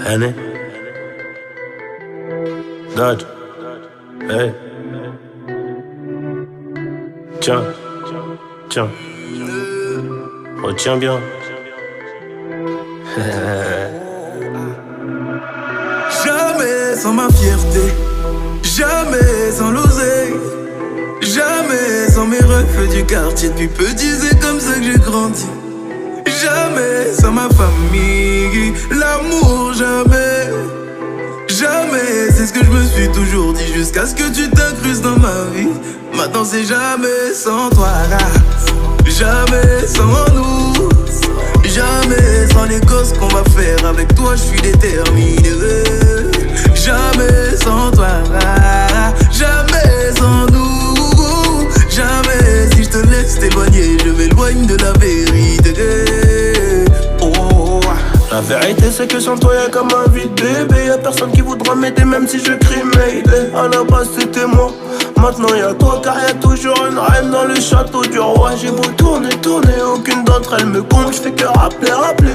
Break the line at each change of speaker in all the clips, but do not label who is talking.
Henny. Dodge. Hey. Tiens. Tiens. Retiens bien.
Jamais sans ma fierté, jamais sans l'oseille, jamais sans mes refs du quartier. Depuis petit, c'est comme ça que j'ai grandi. Jamais sans ma famille, l'amour, jamais. Jamais, c'est ce que je me suis toujours dit, jusqu'à ce que tu t'incrustes dans ma vie. Maintenant c'est jamais sans toi, jamais sans nous, jamais sans les gosses qu'on va faire. Avec toi je suis déterminé. Jamais sans toi, jamais sans nous, jamais si je te laisse t'éloigner, je m'éloigne de la vérité.
La vérité c'est que sans toi y'a comme un vide bébé. Y'a personne qui voudra m'aider même si je crie Mayday. À la base c'était moi, maintenant y'a toi. Car y'a toujours une reine dans le château du roi. J'ai beau tourner, aucune d'entre elles me compte. J'fais que rappeler,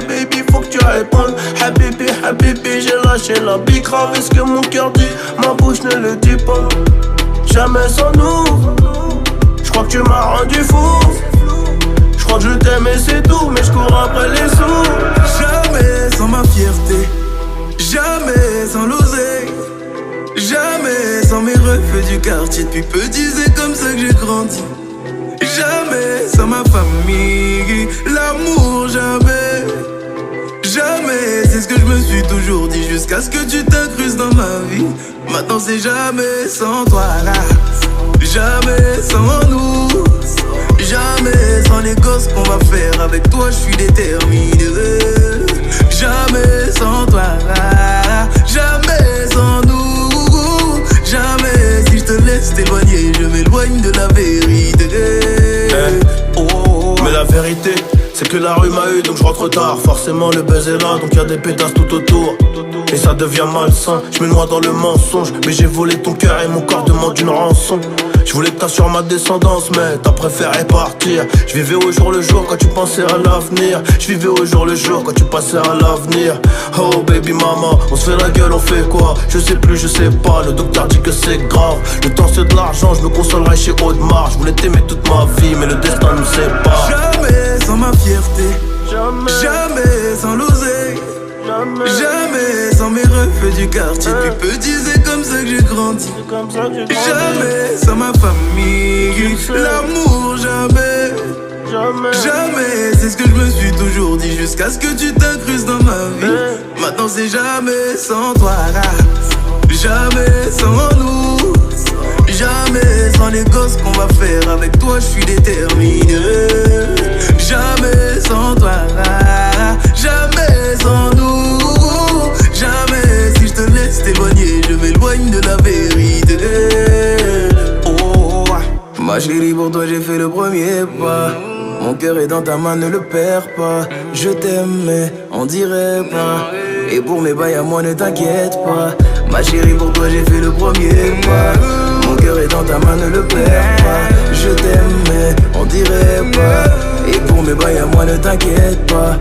baby, faut que tu répondes. Habibi, j'ai lâché la bille. Grave est ce que mon cœur dit, ma bouche ne le dit pas. Jamais sans nous, j'crois que tu m'as rendu fou. J'crois que je t'aime et c'est tout, mais j'cours après les sous.
Jamais sans ma fierté, jamais sans l'oseille, jamais sans mes refs du quartier. Depuis petit, c'est comme ça que j'ai grandi. Jamais sans ma famille, l'amour, jamais. Jamais, c'est ce que je me suis toujours dit, jusqu'à ce que tu t'incrustes dans ma vie. Maintenant c'est jamais sans toi, jamais sans nous, jamais sans les gosses qu'on va faire. Avec toi je suis déterminé. Jamais sans toi, jamais sans nous, jamais si je te laisse t'éloigner, je m'éloigne de la vérité.
Mais la vérité c'est que la rue m'a eu donc je rentre tard. Forcément le buzz est là donc y'a des pétasses tout autour. Et ça devient malsain, je me noie dans le mensonge. Mais j'ai volé ton cœur et mon corps demande une rançon. Je voulais que t'assures ma descendance mais t'as préféré partir. Je vivais au jour le jour quand tu pensais à l'avenir. Je vivais au jour le jour quand tu passais à l'avenir. Oh baby mama, on se fait la gueule, on fait quoi? Je sais plus, je sais pas, le docteur dit que c'est grave. Le temps c'est de l'argent, je me consolerai chez Audemars. Je voulais t'aimer toute ma vie mais le destin nous sépare.
Jamais sans ma fierté, jamais sans l'oseille, jamais sans mes refs du quartier. Depuis petit c'est comme ça que j'ai grandi. Jamais sans ma famille, l'amour, jamais. Jamais, c'est ce que je me suis toujours dit, jusqu'à ce que tu t'incrustes dans ma vie. Maintenant c'est jamais sans toi, jamais sans nous, jamais sans les gosses qu'on va faire. Avec toi je suis déterminé. Jamais sans toi, jamais sans nous, jamais si je te laisse t'éloigner, je m'éloigne de la vérité. Ma chérie, pour toi j'ai fait le premier pas. Mon cœur est dans ta main, ne le perds pas. Je t'aime mais on dirait pas. Et pour mes bails à moi ne t'inquiète pas. Ma chérie, pour toi j'ai fait le premier pas. Mon cœur est dans ta main, ne le perds pas. Je t'aime mais on dirait pas. Et pour mes bails à moi ne t'inquiète pas.